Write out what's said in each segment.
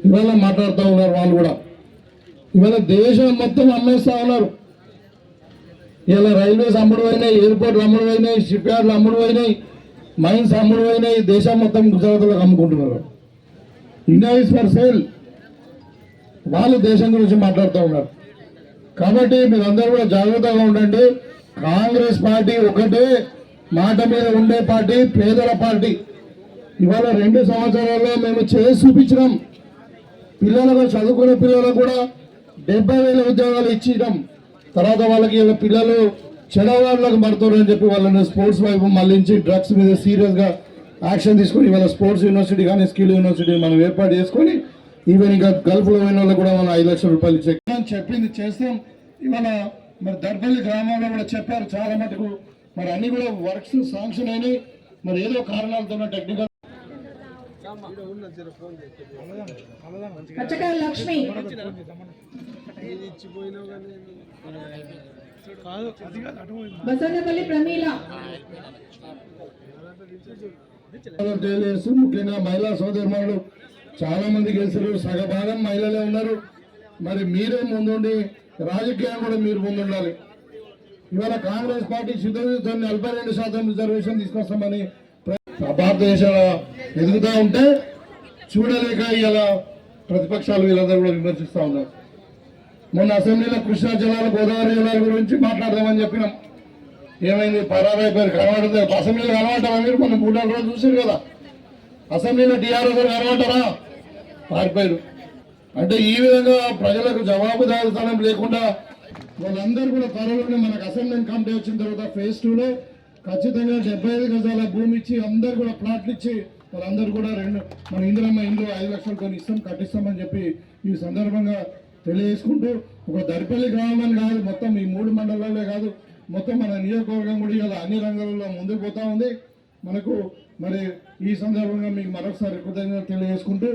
ఇవాళ మాట్లాడుతూ ఉన్నారు వాళ్ళు కూడా. ఇవాళ దేశం మొత్తం అమ్మేస్తూ ఉన్నారు. ఇలా రైల్వేస్ అమ్ముడు పోయినాయి, ఎయిర్పోర్ట్లు అమ్ముడు పోయినాయి, షిప్ యార్డ్లు అమ్ముడు పోయినాయి, మైన్స్ అమ్ముడు పోయినాయి. దేశం మొత్తం గుజరాత్లో అమ్ముకుంటున్నారు. India is for sale. వాళ్ళు దేశం గురించి మాట్లాడుతూ ఉన్నారు. కాబట్టి మీరందరూ కూడా జాగ్రత్తగా ఉండండి. కాంగ్రెస్ పార్టీ ఒకటే మాట మీద ఉండే పార్టీ, పేదల పార్టీ. ఇవాళ 2 సంవత్సరాల్లో మేము చేసి చూపించినాం. పిల్లలకు, చదువుకునే పిల్లలకు కూడా 70,000 ఉద్యోగాలు ఇచ్చినాం. తర్వాత వాళ్ళకి ఇలా పిల్లలు చెడవాళ్ళకు మరుతారని చెప్పి వాళ్ళని స్పోర్ట్స్ వైపు మళ్ళించి డ్రగ్స్ మీద సీరియస్గా యాక్షన్ తీసుకొని ఇవాళ స్పోర్ట్స్ యూనివర్సిటీ కానీ స్కిల్ యూనివర్సిటీ మనం ఏర్పాటు చేసుకొని ఈవెన్ ఇంకా గల్ఫ్లో పోయిన వాళ్ళకి కూడా మనం 5 లక్షల రూపాయలు ఇచ్చే చెప్పింది చేస్తాం. ఇవాళ మరి దర్పల్లి గ్రామంలో కూడా చెప్పారు చాలా మటుకు. మరి అన్ని కూడా వర్క్స్ శాంక్షన్ అయినాయి. మరి ఏదో కారణాలతో టెక్నికల్ లక్ష్మి బసన్నపల్లి ప్రమీల తెలియజేస్తూ ముఖ్యంగా మహిళా సోదరులు చాలా మంది గెలిచారు. సగభాగం మహిళలే ఉన్నారు. మరి మీరే ముందుండి రాజకీయం కూడా మీరు ముందుండాలి. ఇవాళ కాంగ్రెస్ పార్టీ చిత్తశుద్ధిని 42% రిజర్వేషన్ తీసుకొస్తామని భారతదేశంలో ఎదుగుతూ ఉంటే చూడలేక ఇలా ప్రతిపక్షాలు వీళ్ళందరూ కూడా విమర్శిస్తూ ఉన్నారు. మొన్న అసెంబ్లీలో కృష్ణా జిల్లాల, గోదావరి జిల్లాల గురించి మాట్లాడదామని చెప్పినాం. ఏమైంది? పరారైపోయారు. కనబడతారు అసెంబ్లీలో. కనబడతారా మీరు? మొన్న 3-4 రోజులు చూసారు కదా. అసెంబ్లీలో టీఆర్ఎస్ కనబడతారా? పారిపోయారు. అంటే ఈ విధంగా ప్రజలకు జవాబుదారీతనం లేకుండా వాళ్ళందరూ కూడా త్వరలోనే మనకు అసెంబ్లీ కమిటీ వచ్చిన తర్వాత phase 2లో ఖచ్చితంగా 75 గజాల భూమి ఇచ్చి అందరు కూడా ప్లాట్లు ఇచ్చి వాళ్ళందరూ కూడా మన ఇందిరమ్మ ఇండ్లు 5 లక్షలతో ఇస్తాం, కట్టిస్తామని చెప్పి ఈ సందర్భంగా తెలియజేసుకుంటూ, ఒక దర్పల్లి గ్రామం కాదు, మొత్తం ఈ 3 మండలాలే కాదు, మొత్తం మన నియోజకవర్గం కూడా ఇలా అన్ని రంగాలలో ముందుకు పోతా ఉంది. మనకు మరి ఈ సందర్భంగా మీకు మరొకసారి కృతజ్ఞతలు తెలియజేసుకుంటూ,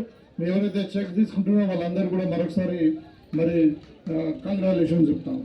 ఎవరైతే చెక్ తీసుకుంటున్నారో వాళ్ళందరూ కూడా మరొకసారి మరి కంగ్రాచులేషన్స్ చెప్తాము.